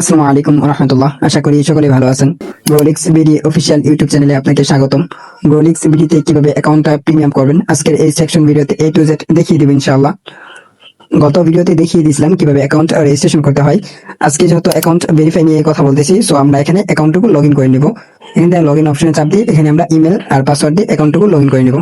আসসালামু আলাইকুম রহমতুল্লাহ। আশা করি সকলে ভালো আছেন। গ্রোলিক্স বিডি অফিসিয়াল ইউটিউব চ্যানেলে আপনাকে স্বাগতম। গ্রোলিক্স বিডিতে কিভাবে অ্যাকাউন্টটা প্রিমিয়াম করবেন আজকের এই সেকশন ভিডিওতে A to Z দেখিয়ে দেব ইনশাআল্লাহ। গত ভিডিওতে দেখিয়ে দিয়েছিলাম কিভাবে অ্যাকাউন্ট রেজিস্ট্রেশন করতে হয়। আজকে যেহেতু অ্যাকাউন্ট ভেরিফাই নিয়ে কথা বলতেছি, সো আমরা এখানে অ্যাকাউন্টটুকু লগ ইন করে নেব। এখান থেকে লগ ইন অপশনে চাপ দিয়ে এখানে আমরা ইমেল আর পাসওয়ার্ড দিয়ে অ্যাকাউন্টটুকু লগ ইন করে নেব।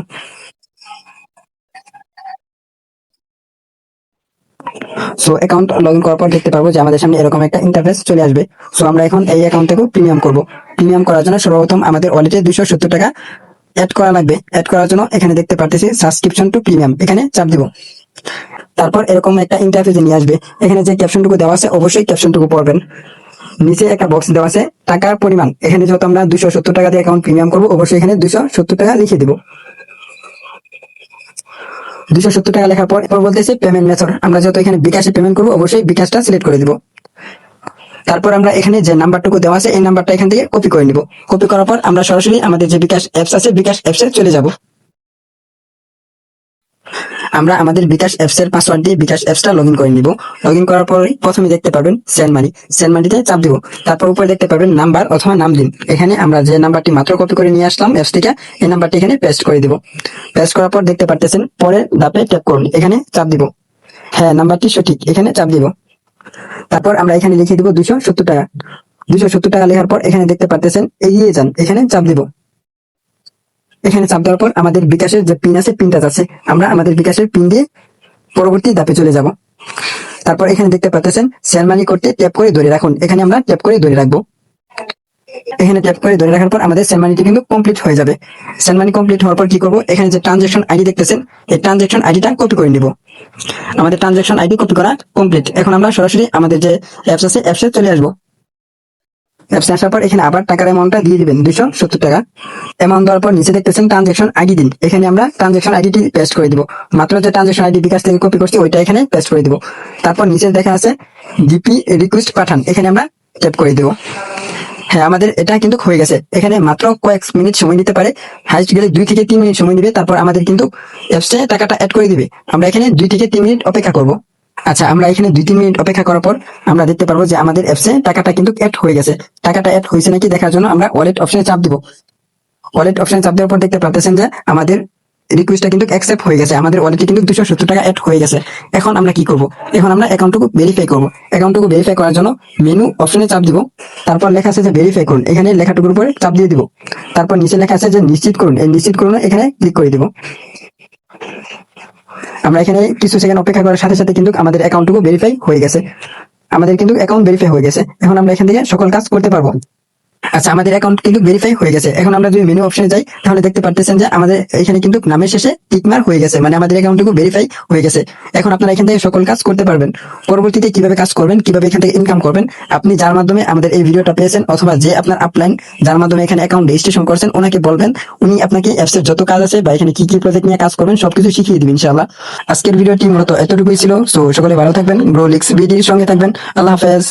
সো অ্যাকাউন্ট লগ ইন করার পর দেখতে পারবো যে আমাদের সামনে এরকম একটা ইন্টারফেস চলে আসবে। সো আমরা এখন এই অ্যাকাউন্টটাকে প্রিমিয়াম করব। প্রিমিয়াম করার জন্য সর্বপ্রথম আমাদের ওয়ালেটে 270 টাকা অ্যাড করা লাগবে। অ্যাড করার জন্য এখানে দেখতে পারতেছি সাবস্ক্রিপশন টু প্রিমিয়াম, এখানে চাপ দিব। তারপর এরকম একটা ইন্টারফেসে নিয়ে আসবে। এখানে যে ক্যাপশনটুকু দেওয়া আছে অবশ্যই ক্যাপশনটুকু পড়বেন। নিচে একটা বক্স দেওয়া আছে টাকার পরিমাণ, এখানে যেহেতু আমরা 270 টাকা দিয়ে অ্যাকাউন্ট প্রিমিয়াম করবো, অবশ্যই এখানে 270 টাকা লিখে দিব। 270 টাকা লেখার পর এরপর বলতেছে পেমেন্ট মেথড, আমরা যেহেতু এখানে বিকাশে পেমেন্ট করবো অবশ্যই বিকাশটা সিলেক্ট করে দিব। তারপর আমরা এখানে যে নাম্বারটুকু দেওয়া আছে এই নাম্বারটা এখান থেকে কপি করে নিব। কপি করার পর আমরা সরাসরি আমাদের যে বিকাশ অ্যাপস আছে বিকাশ অ্যাপসে চলে যাব। আমরা আমাদের বিকাশ অ্যাপস এর পাসওয়ার্ড দিয়ে বিকাশ অ্যাপসটা লগ ইন করে নিব। লগ ইন করার পরে প্রথমে দেখতে পাবেন সেন্ড মানি, সেন্ড মানিতে চাপ দিব। তারপর উপরে দেখতে পাবেন নাম্বার অথবা নাম দিন। এখানে আমরা যে নাম্বারটি মাত্র কপি করে নিয়ে আসলাম অ্যাপস থেকে, এই নাম্বারটি এখানে পেস্ট করে দিব। পেস্ট করার পর দেখতে পারতেছেন পরের ধাপে ট্যাপ করুন, এখানে চাপ দিব। হ্যাঁ, নাম্বারটি সঠিক, এখানে চাপ দিব। তারপর আমরা এখানে লিখে দিব 270 টাকা। 270 টাকা লেখার পর এখানে দেখতে পারতেছেন এগিয়ে যান, এখানে চাপ দিব। এখানে চাপ দেওয়ার পর আমাদের বিকাশের যে পিন আছে পিনটা যাচ্ছে, আমরা আমাদের বিকাশের পিন দিয়ে পরবর্তী ধাপে চলে যাব। তারপর এখানে দেখতে পাচ্ছেন সেন্ড মানি করতে ট্যাপ করে ধরে রাখুন, এখানে আমরা ট্যাপ করে ধরে রাখবো। এখানে ট্যাপ করে ধরে রাখার পর আমাদের সেন্ড মানিটি কিন্তু কমপ্লিট হয়ে যাবে। সেন্ড মানি কমপ্লিট হওয়ার পর কি করব, এখানে যে ট্রানজাকশন আইডি দেখতেছেন এই ট্রানজাকশন আইডিটা কপি করে নিব। আমাদের ট্রানজাকশন আইডি কপি করা কমপ্লিট। এখন আমরা সরাসরি আমাদের যে অ্যাপস আছে অ্যাপসে চলে আসবো। অ্যাপসে আসার পর এখানে আবার টাকার অ্যামাউন্টটা দিয়ে দিবেন 270 টাকা। অ্যামাউন্ট দেওয়ার পর নিচে দেখতেছেন ট্রানজাকশন আইডি দিন, এখানে আমরা ট্রানজাকশন আইডিটি পেস্ট করে দিব। মাত্র যে ট্রানজাকশন আইডি বিকাশ থেকে কপি করছি ওইটা এখানে পেস্ট করে দিব। তারপর নিচে দেখা আছে জিপি রিকোয়েস্ট পাঠান, এখানে আমরা ট্যাপ করে দিব। হ্যাঁ, আমাদের এটা কিন্তু হয়ে গেছে। এখানে মাত্র কয়েক মিনিট সময় নিতে পারে, হাইস্ট গেলে 2 থেকে 3 মিনিট সময় নিবে। তারপর আমাদের কিন্তু অ্যাপসে টাকাটা অ্যাড করে দিবে। আমরা এখানে 2 থেকে 3 মিনিট অপেক্ষা করব। আচ্ছা, আমরা এখানে 2-3 মিনিট অপেক্ষা করার পর আমরা দেখতে পারবো যে আমাদের অ্যাপসে টাকাটা কিন্তু অ্যাড হয়ে গেছে। টাকাটা অ্যাড হয়েছে নাকি দেখার জন্য আমরা ওয়ালেট অপশনে চাপ দিব। ওয়ালেট অপশনে চাপ দেওয়ার পর দেখতে পাচ্ছেন যে আমাদের রিকোয়েস্টটা কিন্তু অ্যাকসেপ্ট হয়ে গেছে, আমাদের ওয়ালেটে কিন্তু 270 টাকা অ্যাড হয়ে গেছে। এখন আমরা কি করব, এখন আমরা অ্যাকাউন্টটুকু ভেরিফাই করব। অ্যাকাউন্টটুকু ভেরিফাই করার জন্য মেনু অপশনে চাপ দিব। তারপর লেখা আছে যে ভেরিফাই করুন, এখানে লেখাটুকুর উপরে চাপ দিয়ে দিব। তারপর নিচে লেখা আছে যে নিশ্চিত করুন, এই নিশ্চিত করুন এখানে ক্লিক করে দিব। আমরা এখানে কিছু সেকেন্ড অপেক্ষা করার সাথে সাথে কিন্তু আমাদের অ্যাকাউন্টটুকু ভেরিফাই হয়ে গেছে। আমাদের কিন্তু অ্যাকাউন্ট ভেরিফাই হয়ে গেছে। এখন আমরা এখান থেকে সকল কাজ করতে পারবো। আচ্ছা, আমাদের অ্যাকাউন্ট কিন্তু ভেরিফাই হয়ে গেছে। এখন আমরা যদি মেনু অপশনে যাই তাহলে দেখতে পারতেছেন যে আমাদের এখানে কিন্তু নামের শেষে টিকমার্ক হয়ে গেছে, মানে আমাদের অ্যাকাউন্টটুকু ভেরিফাই হয়ে গেছে। এখন আপনারা এখান থেকে সকল কাজ করতে পারবেন। পরবর্তীতে কিভাবে কাজ করবেন, কিভাবে এখান থেকে ইনকাম করবেন, আপনি যার মাধ্যমে আমাদের এই ভিডিওটা পেয়েছেন অথবা যে আপনার আপলাইন যার মাধ্যমে এখানে অ্যাকাউন্ট রেজিস্ট্রেশন করছেন ওনাকে বলবেন, উনি আপনাকে অ্যাপসের যত কাজ আছে বা এখানে কি কি প্রজেক্ট নিয়ে কাজ করবেন সবকিছু শিখিয়ে দিবেন ইনশাআল্লাহ। আজকের ভিডিওটি মূলত এতটুকুই ছিল। সো সকলে ভালো থাকবেন, গ্রোলিক্স ভিডিওর সঙ্গে থাকবেন। আল্লাহ হাফেজ।